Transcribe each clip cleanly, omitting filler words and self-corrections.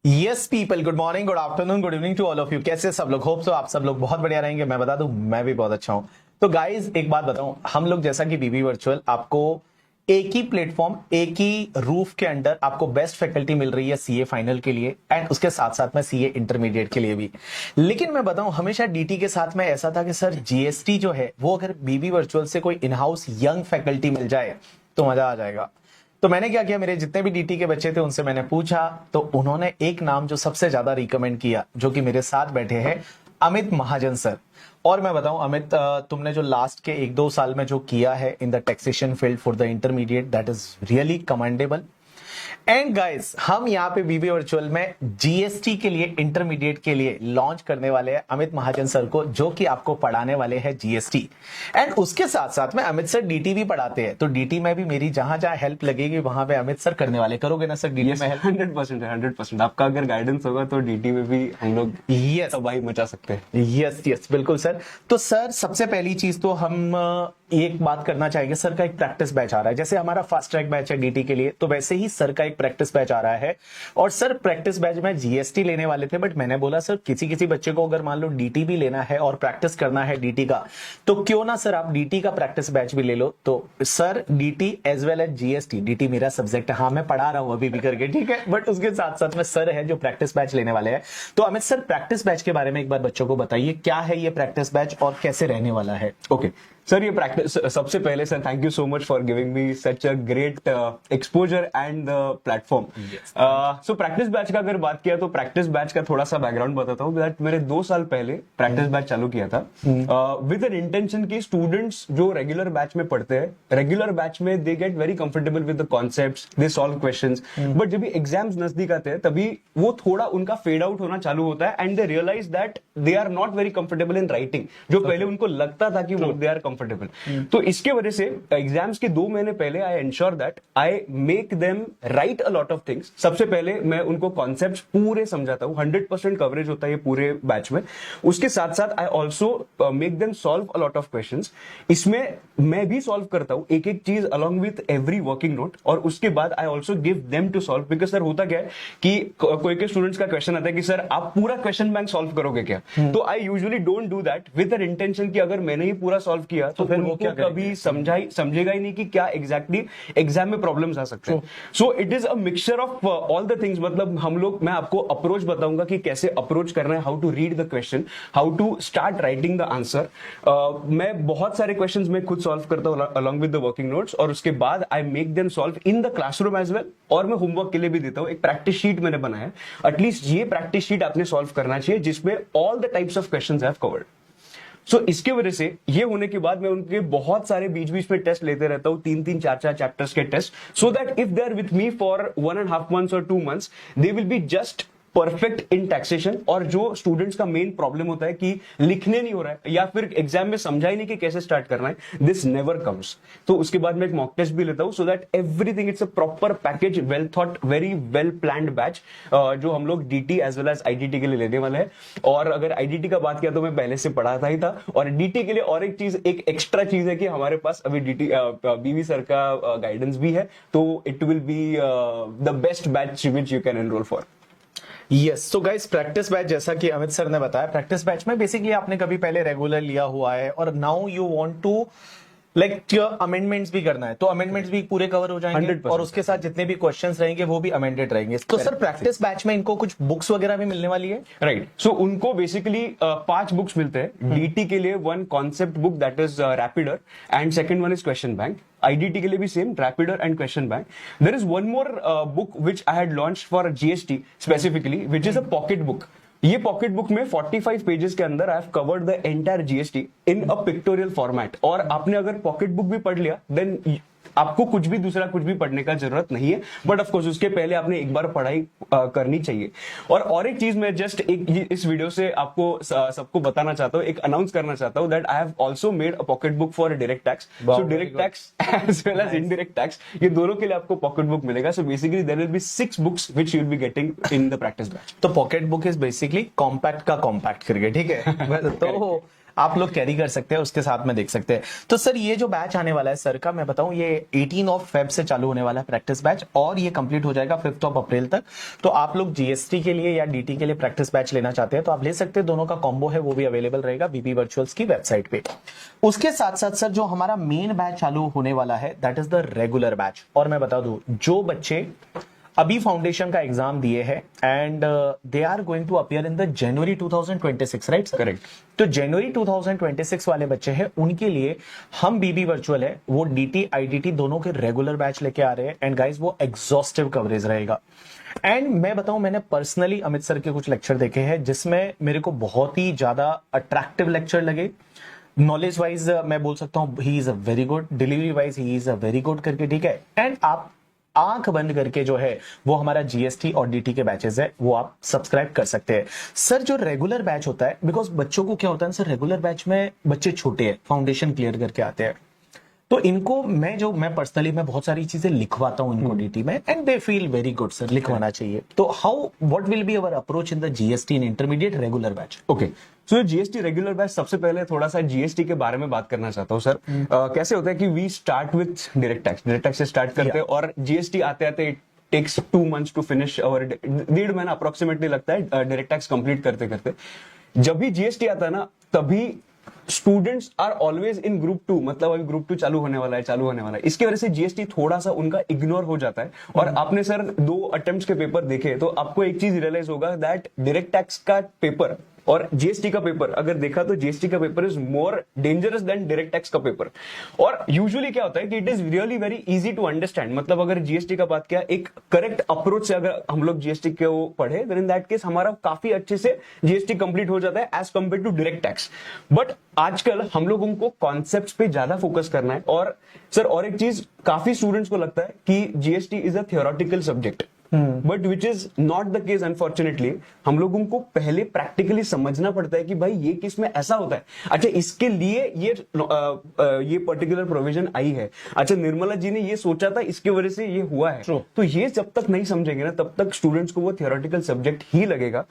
Yes people, good morning, good afternoon, good evening to all of you. कैसे सब लोग? Hope so आप सब लोग बहुत बढ़िया रहेंगे। मैं बता दूं, मैं भी बहुत अच्छा हूं। तो गाइज एक बात बताऊं, हम लोग जैसा कि बीबी वर्चुअल आपको एक ही प्लेटफॉर्म, एक ही रूफ के अंडर आपको बेस्ट फैकल्टी मिल रही है सीए फाइनल के लिए एंड उसके साथ साथ में सीए इंटरमीडिएट के लिए भी। लेकिन मैं बताऊं, हमेशा डीटी के साथ में ऐसा था कि सर जीएसटी जो है वो अगर बीबी वर्चुअल से कोई इन हाउस यंग फैकल्टी मिल जाए तो मजा आ जाएगा। तो मैंने क्या किया, मेरे जितने भी डीटी के बच्चे थे उनसे मैंने पूछा, तो उन्होंने एक नाम जो सबसे ज्यादा रिकमेंड किया, जो कि मेरे साथ बैठे हैं, अमित महाजन सर। और मैं बताऊं अमित, तुमने जो लास्ट के 1-2 साल में जो किया है in the taxation field for the intermediate, that is really commendable. And guys, हम यहाँ पे बीबी वर्चुअल में जीएसटी के लिए, इंटरमीडिएट के लिए लॉन्च करने वाले हैं अमित महाजन सर को, जो कि आपको पढ़ाने वाले हैं जीएसटी। एंड उसके साथ साथ में अमित सर डीटी भी पढ़ाते हैं, तो डीटी में भी मेरी जहां जहां हेल्प लगेगी वहां पे अमित सर करने वाले। करोगे ना सर डीटी में हेल्प? 100% है, 100%। आपका अगर गाइडेंस होगा तो डीटी में भी हम लोग यस, तबाही मचा सकते हैं। यस यस, बिल्कुल सर। तो सर सबसे पहली चीज तो हम एक बात करना चाहेंगे, सर का एक प्रैक्टिस बैच आ रहा है। जैसे हमारा फास्ट ट्रैक बैच है डीटी के लिए, तो वैसे ही सर का एक प्रैक्टिस बैच आ रहा है। और सर प्रैक्टिस बैच में जीएसटी लेने वाले थे, बट मैंने बोला सर किसी किसी बच्चे को अगर मान लो डीटी भी लेना है और प्रैक्टिस करना है डीटी का, तो क्यों ना सर आप डीटी का प्रैक्टिस बैच भी ले लो। तो sir DT as well as GST, DT मेरा सब्जेक्ट है, हाँ मैं पढ़ा रहा हूं अभी भी करके, ठीक है, बट उसके साथ साथ में सर है जो प्रैक्टिस बैच लेने वाले हैं। तो अमित सर प्रैक्टिस बैच के बारे में एक बार बच्चों को बताइए, क्या है ये प्रैक्टिस बैच और कैसे रहने वाला है? ओके सर, ये प्रैक्टिस, सबसे पहले sir thank you so much for giving me such a great exposure and platform. So practice batch का अगर बात किया तो प्रैक्टिस बैच का थोड़ा सा बैकग्राउंड बताता हूँ। दैट मैंने 2 साल पहले प्रैक्टिस बैच चालू किया था विद एन इंटेंशन की स्टूडेंट्स जो रेगुलर बैच में पढ़ते हैं, रेगुलर बैच में they get very comfortable with the concepts, they solve questions. But जब भी एग्जाम्स नजदीक आते हैं तभी वो थोड़ा उनका फेड आउट होना चालू होता है and they realise that they are not very comfortable in writing, जो पहले उनको लगता था कि वो दे आर कंफर्टेबल। तो इसके वजह से एग्जाम्स के 2 महीने पहले I ensure that I make them write a lot of things. सबसे पहले मैं उनको कॉन्सेप्ट्स पूरे समझाता हूं, 100% कवरेज होता है ये पूरे बैच में। उसके साथ साथ I also make them solve a lot of questions. इसमें मैं भी सॉल्व करता हूं एक एक चीज along with every working note, और उसके बाद I also give them to solve. Because sir होता क्या है कि कोई के स्टूडेंट्स का क्वेश्चन आता है कि सर आप पूरा क्वेश्चन बैंक सॉल्व करोगे क्या? तो I usually don't do that with an intention कि अगर मैंने ही पूरा सॉल्व किया तो फिर वो कभी समझेगा ही नहीं कि क्या एग्जैक्टली एग्जाम में प्रॉब्लम्स आ सकते हैं। So it is a mixture of all the things. मतलब हम लोग, मैं आपको अप्रोच बताऊंगा कि कैसे अप्रोच करना है, how to read the question, how to start writing the answer. मैं बहुत सारे क्वेश्चंस में खुद सॉल्व करता हूं along with the working notes, और उसके बाद I make them solve in the classroom as well. और मैं होमवर्क के लिए भी देता हूं, एक प्रैक्टिस शीट मैंने बनाया है। एटलीस्ट ये प्रैक्टिस शीट आपने सॉल्व करना चाहिए जिसमें all the types of questions have covered. So इसके वजह से ये होने के बाद मैं उनके बहुत सारे बीच बीच में टेस्ट लेते रहता हूं, 3-3, 4-4 चैप्टर्स के test, so that if they are with me for 1.5 months और 2 months, they will be just perfect in taxation. और जो स्टूडेंट्स का मेन प्रॉब्लम होता है कि लिखने नहीं हो रहा है या फिर एग्जाम में समझा ही नहीं कि कैसे स्टार्ट करना है, दिस नेवर कम्स। तो उसके बाद मैं एक मॉक टेस्ट भी लेता हूं, so that everything it's a proper package, well thought, very well planned batch, जो हम लोग DT as well as IDT के लिए लेने वाले हैं। और अगर आईडीटी का बात किया तो मैं पहले से पढ़ाता ही था, और डीटी के लिए और एक चीज, एक एक्स्ट्रा चीज है कि हमारे पास अभी डीटी बीवी सर का गाइडेंस भी है, तो it will be the best batch which you can enrol for. Yes, so guys practice batch, जैसा कि अमित सर ने बताया, प्रैक्टिस बैच में बेसिकली आपने कभी पहले रेगुलर लिया हुआ है और now you want to like amendments भी करना है, तो अमेंडमेंट्स भी पूरे कवर हो जाएंगे 100%। और उसके साथ जितने भी क्वेश्चंस रहेंगे वो भी अमेंडेड रहेंगे। तो सर प्रैक्टिस बैच में इनको कुछ बुक्स वगैरह भी मिलने वाली है? राइट, सो उनको बेसिकली 5 बुक्स मिलते हैं। डीटी के लिए 1 concept book that is rapider, and second one is question bank. IDT के लिए भी same, rapider and question bank. There is one more book which I had launched for GST specifically, which is a pocket book. ये pocket book में 45 पेजेस के अंदर I have covered the entire GST in a pictorial format. और आपने अगर pocket book भी पढ़ लिया देन आपको कुछ भी दूसरा कुछ भी पढ़ने का जरूरत नहीं है। बट ऑफ कोर्स उसके पहले आपने एक बार पढ़ाई करनी चाहिए। और एक चीज मैं जस्ट एक इस वीडियो से आपको सबको बताना चाहता हूँ, एक अनाउंस करना चाहता हूँ, that I have also made a pocket book for direct tax. So direct tax as well as indirect tax, ये दोनों के लिए आपको पॉकेट बुक मिलेगा। So basically there will be 6 books which you will be getting in the practice batch. तो pocket book is basically compact का compact करके, ठीक है? तो आप लोग कैरी कर सकते हैं, उसके साथ में देख सकते हैं। तो सर ये जो बैच आने वाला है सर का, मैं बताऊं ये 18 ऑफ फेब से चालू होने वाला है प्रैक्टिस बैच, और ये कंप्लीट हो जाएगा 5 ऑफ अप्रैल तक। तो आप लोग जीएसटी के लिए या डीटी के लिए प्रैक्टिस बैच लेना चाहते हैं तो आप ले सकते हैं, दोनों का कॉम्बो है वो भी अवेलेबल रहेगा बीबी वर्चुअल्स की वेबसाइट पे। उसके साथ साथ सर जो हमारा मेन बैच चालू होने वाला है that is the regular batch. और मैं बता दूं जो बच्चे अभी फाउंडेशन का एग्जाम दिए हैं and they are going to appear in the January 2026, right? Correct. तो जनवरी 2026 वाले बच्चे हैं उनके लिए हम बीबी वर्चुअल है वो डीटी आईडीटी दोनों के रेगुलर बैच लेके आ रहे हैं। एंड गाइस वो एग्जॉस्टिव कवरेज रहेगा। एंड मैं बताऊं मैंने पर्सनली अमित सर के कुछ लेक्चर देखे हैं जिसमें मेरे को बहुत ही ज्यादा अट्रैक्टिव लेक्चर लगे। नॉलेज वाइज मैं बोल सकता हूं he is a very good, delivery wise he is a very good करके, ठीक है। एंड आप आंख बंद करके जो है वो हमारा जीएसटी और डीटी के बैचेस है वो आप सब्सक्राइब कर सकते हैं। सर जो रेगुलर बैच होता है, बिकॉज बच्चों को क्या होता है सर, रेगुलर बैच में बच्चे छोटे हैं, फाउंडेशन क्लियर करके आते हैं, तो इनको मैं पर्सनली मैं बहुत सारी चीजें लिखवाता हूं इनको डीटी में and they feel very good sir, लिखवाना चाहिए। तो how what will be our approach in the GST in intermediate regular batch? Okay, so GST regular batch, सबसे पहले थोड़ा सा जीएसटी के बारे में बात करना चाहता हूँ सर। कैसे होता है कि we start with direct tax से स्टार्ट करते हैं और जीएसटी आते आते टेक्स 2 months टू फिनिश, और 1.5 महीना अप्रोक्सीमेटली लगता है डायरेक्ट टैक्स कंप्लीट करते करते। जब भी जीएसटी आता है ना तभी students are always in group 2, मतलब अभी ग्रुप 2 चालू होने वाला है। इसकी वजह से जीएसटी थोड़ा सा उनका इग्नोर हो जाता है। और आपने सर 2 अटेम्प्ट्स के पेपर देखे तो आपको एक चीज रियलाइज होगा दैट डायरेक्ट टैक्स का पेपर और जीएसटी का पेपर अगर देखा तो जीएसटी का paper is more dangerous than direct tax का पेपर। और यूजुअली क्या होता है कि it is really very easy to understand, मतलब अगर जीएसटी का बात किया एक करेक्ट अप्रोच से अगर हम लोग जीएसटी को पढ़े देन इन दैट केस हमारा काफी अच्छे से जीएसटी कंप्लीट हो जाता है as compare to direct tax. But आजकल हम लोगों को कॉन्सेप्ट्स पे ज्यादा फोकस करना है। और सर और एक चीज, काफी स्टूडेंट्स को लगता है कि GST is a theoretical subject, but which is not the case unfortunately. हम लोगों को पहले प्रैक्टिकली समझना पड़ता है कि भाई ये किस में ऐसा होता है, अच्छा इसके लिए ये पर्टिकुलर प्रोविजन आई है, अच्छा निर्मला जी ने ये सोचा था इसके वजह से ये हुआ है। तो ये जब तक नहीं समझेंगे ना तब तक स्टूडेंट्स को वो थियोरेटिकल सब्जेक्ट ही लगेगा।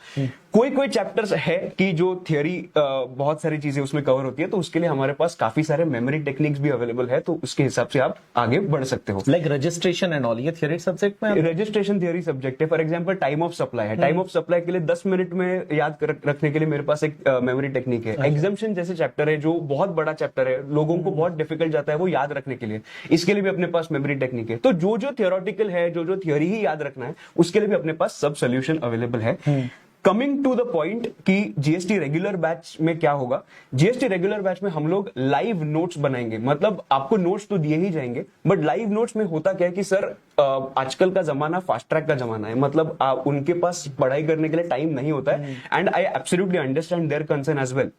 कोई चैप्टर्स है कि जो थियोरी बहुत सारी चीजें उसमें कवर होती है, तो उसके लिए हमारे पास काफी सारे मेमोरी टेक्निक्स भी अवेलेबल है, तो उसके हिसाब से आप आगे बढ़ सकते हो। लाइक रजिस्ट्रेशन एंड ऑल, ये थियोरी सब्जेक्ट में रजिस्ट्रेशन थियोरी सब्जेक्ट है। For example time of supply है, टाइम ऑफ सप्लाई के लिए 10 मिनट में याद रखने के लिए मेरे पास एक मेमोरी टेक्निक है। एग्जाम्पशन जैसे चैप्टर है जो बहुत बड़ा चैप्टर है, लोगों को बहुत डिफिकल्ट जाता है वो याद रखने के लिए, इसके लिए भी अपने पास मेमोरी टेक्निक है। तो जो थियोरेटिकल है, जो थियोरी ही याद रखना है, उसके लिए भी अपने पास सब सोल्यूशन अवेलेबल है। कमिंग टू द पॉइंट कि जीएसटी रेगुलर बैच में क्या होगा, जीएसटी रेगुलर बैच में हम लोग लाइव नोट्स बनाएंगे, मतलब आपको नोट्स तो दिए ही जाएंगे, बट लाइव नोट्स में होता क्या है कि सर आजकल का जमाना फास्ट ट्रैक का जमाना है, मतलब उनके पास पढ़ाई करने के लिए टाइम नहीं होता है, and I absolutely understand their concern as well.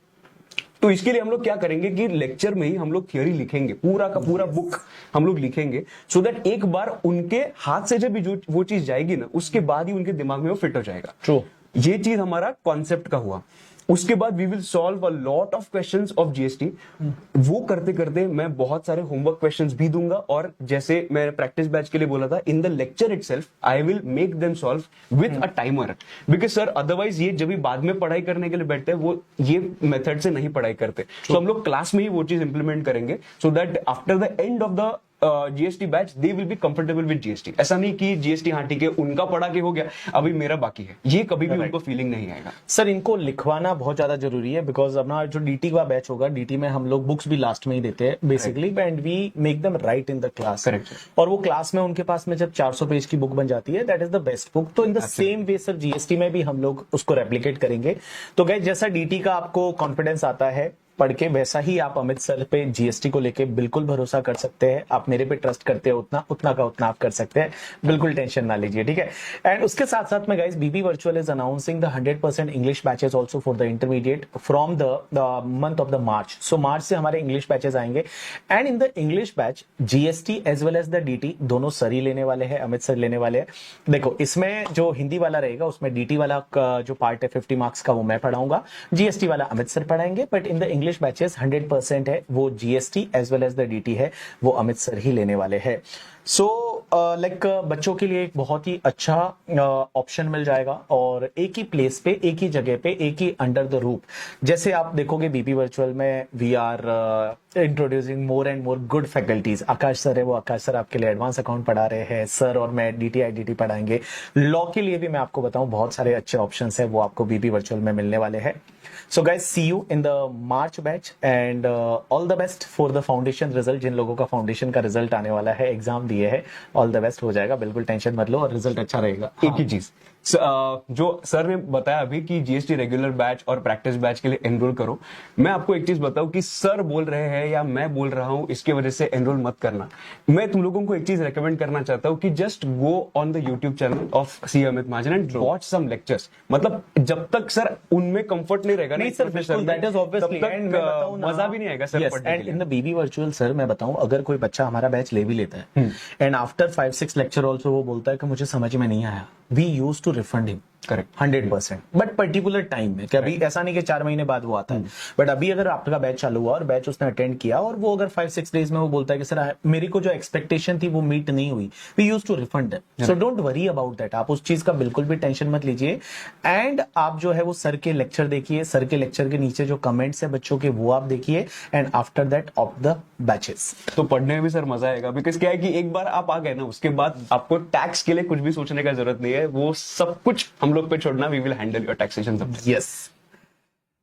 तो इसके लिए हम लोग क्या करेंगे कि लेक्चर में ही हम लोग थियोरी लिखेंगे, पूरा का पूरा बुक हम लोग लिखेंगे, सो दैट एक बार उनके हाथ से जब भी वो चीज जाएगी ना उसके बाद ही उनके दिमाग में वो फिट हो जाएगा। ट्रू, ये चीज हमारा कॉन्सेप्ट का हुआ। उसके बाद we will solve a lot of questions of GST. वो करते करते मैं बहुत सारे होमवर्क क्वेश्चंस भी दूंगा, और जैसे मैं प्रैक्टिस बैच के लिए बोला था, in the lecture itself I will make them solve with a timer, because sir otherwise ये जब भी बाद में पढ़ाई करने के लिए बैठते हैं वो ये मेथड से नहीं पढ़ाई करते। तो हम लोग क्लास में ही वो चीज इंप्लीमेंट करेंगे, so that after the end of the GST batch they will be comfortable with GST. ऐसा नहीं कि जीएसटी हाँ ठीक है उनका पढ़ा के हो गया अभी मेरा बाकी है, ये कभी भी उनको फीलिंग नहीं आएगा। सर इनको लिखवाना बहुत ज्यादा जरूरी है, बिकॉज अपना जो डीटी का बैच होगा, डीटी में हम लोग बुक्स भी लास्ट में ही देते हैं basically, and we make them write in the class. Correct. और वो क्लास में उनके पास में जब 400 पेज की बुक बन जाती है, that is the best book. तो in the same way sir GST में भी हम लोग उसको रेप्लिकेट करेंगे। तो गाइस जैसा डीटी का आपको कॉन्फिडेंस आता है पढ़ के, वैसा ही आप अमित सर पे जीएसटी को लेके बिल्कुल भरोसा कर सकते हैं। आप मेरे पे ट्रस्ट करते हैं उतना का उतना आप कर सकते हैं, बिल्कुल टेंशन ना लीजिए, ठीक है। एंड उसके साथ साथ में guys BB virtual is announcing the 100% English batches also for the intermediate from the month of the March. So March से हमारे इंग्लिश बैचेस आएंगे, and in the English batch GST as well as the DT दोनों sir ही लेने वाले हैं, Amit sir लेने वाले हैं। देखो इसमें जो हिंदी वाला रहेगा उसमें डीटी वाला जो पार्ट है 50 मार्क्स का वो मैं पढ़ाऊंगा, जीएसटी वाला अमित सर पढ़ाएंगे, but in the English batches 100% है वो GST as well as the DT है वो अमित सर ही लेने वाले हैं। सो लाइक बच्चों के लिए एक बहुत ही अच्छा ऑप्शन मिल जाएगा, और एक ही प्लेस पे, एक ही जगह पे, एक ही अंडर द रूफ। जैसे आप देखोगे बीबी वर्चुअल में we are introducing more and more good faculties. Aakash sir है, वो आकाश सर आपके लिए एडवांस अकाउंट पढ़ा रहे हैं, सर और मैं DT IDT पढ़ाएंगे। लॉ के लिए भी मैं आपको बताऊं बहुत सारे अच्छे ऑप्शंस है वो आपको बीबी वर्चुअल में मिलने वाले हैं। So guys, see you in the March batch and all the best for the foundation result. जिन लोगों का फाउंडेशन का रिजल्ट आने वाला है, एग्जाम दिए है, ऑल द बेस्ट, हो जाएगा, बिल्कुल टेंशन मत लो और रिजल्ट अच्छा रहेगा। एक ही चीज जो सर ने बताया अभी कि GST रेगुलर बैच और प्रैक्टिस बैच के लिए एनरोल करो, मैं आपको एक चीज बताऊं कि सर बोल रहे हैं या मैं बोल रहा हूं इसकी वजह से एनरोल मत करना। मैं तुम लोगों को एक चीज रेकमेंड करना चाहता हूं कि just go on the YouTube channel of C Amit Mahajan and watch some lectures. मतलब जब तक सर उनमें कंफर्ट नहीं रहेगा नहीं सर, बिल्कुल, that is obviously, तब and मैं बताऊं तक ना, मजा भी नहीं आएगा सर yes, पढ़ने के and लिए। in the BB virtual sir मैं बताऊं, अगर कोई बच्चा हमारा बैच ले भी लेता है एंड आफ्टर 5-6 लेक्चर ऑल्सो वो बोलता है कि मुझे समझ में नहीं आया, we use to refund him correct 100%, but particular time में, कि अभी ऐसा नहीं कि 4 महीने बाद वो आता है, बट अभी अगर आपका बैच चालू हुआ और बैच उसने अटेंड किया और वो अगर 5-6 डेज में वो बोलता है कि सर मेरी को जो एक्सपेक्टेशन थी वो मीट नहीं हुई, we use to refund them. So don't worry about that, आप उस चीज का बिल्कुल भी टेंशन मत लीजिए। एंड आप जो है वो सर के लेक्चर देखिए, सर के लेक्चर के नीचे जो कमेंट्स है बच्चों के वो आप देखिए, and after that of the batches तो पढ़ने में भी सर मजा आएगा। बिकॉज क्या है कि एक बार आप आ गए ना, उसके बाद आपको टैक्स के लिए कुछ भी सोचने का जरूरत नहीं है, वो सब कुछ हम लोग पे छोड़ना, we will handle your taxation सब।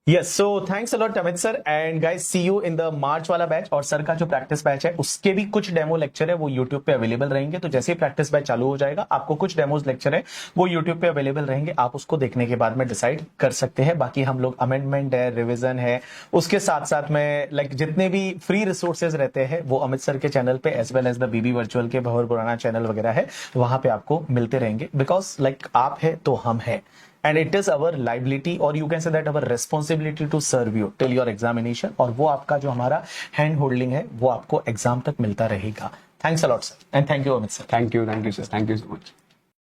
Yes, so thanks a lot Amit sir, and guys see you in the March वाला बैच। और सर का जो प्रैक्टिस बैच है उसके भी कुछ डेमो लेक्चर है वो यूट्यूब पे अवेलेबल रहेंगे, तो जैसे ही प्रैक्टिस बैच चालू हो जाएगा आपको कुछ डेमोज लेक्चर है वो यूट्यूब पे अवेलेबल रहेंगे, आप उसको देखने के बाद में डिसाइड कर सकते हैं। बाकी हम लोग अमेंडमेंट है, रिवीजन है, उसके साथ साथ में लाइक जितने भी फ्री रिसोर्सेज रहते हैं वो अमित सर के चैनल पे as well as the BB virtual के भवर पुराना चैनल वगैरह है, वहां पे आपको मिलते रहेंगे। बिकॉज लाइक आप है तो हम है, and it is our liability or you can say that our responsibility to serve you till your examination, और वो आपका जो हमारा हैंड होल्डिंग है वो आपको एग्जाम तक मिलता रहेगा। Thanks a lot sir, and thank you Amit sir. Thank you sir, thank you so much.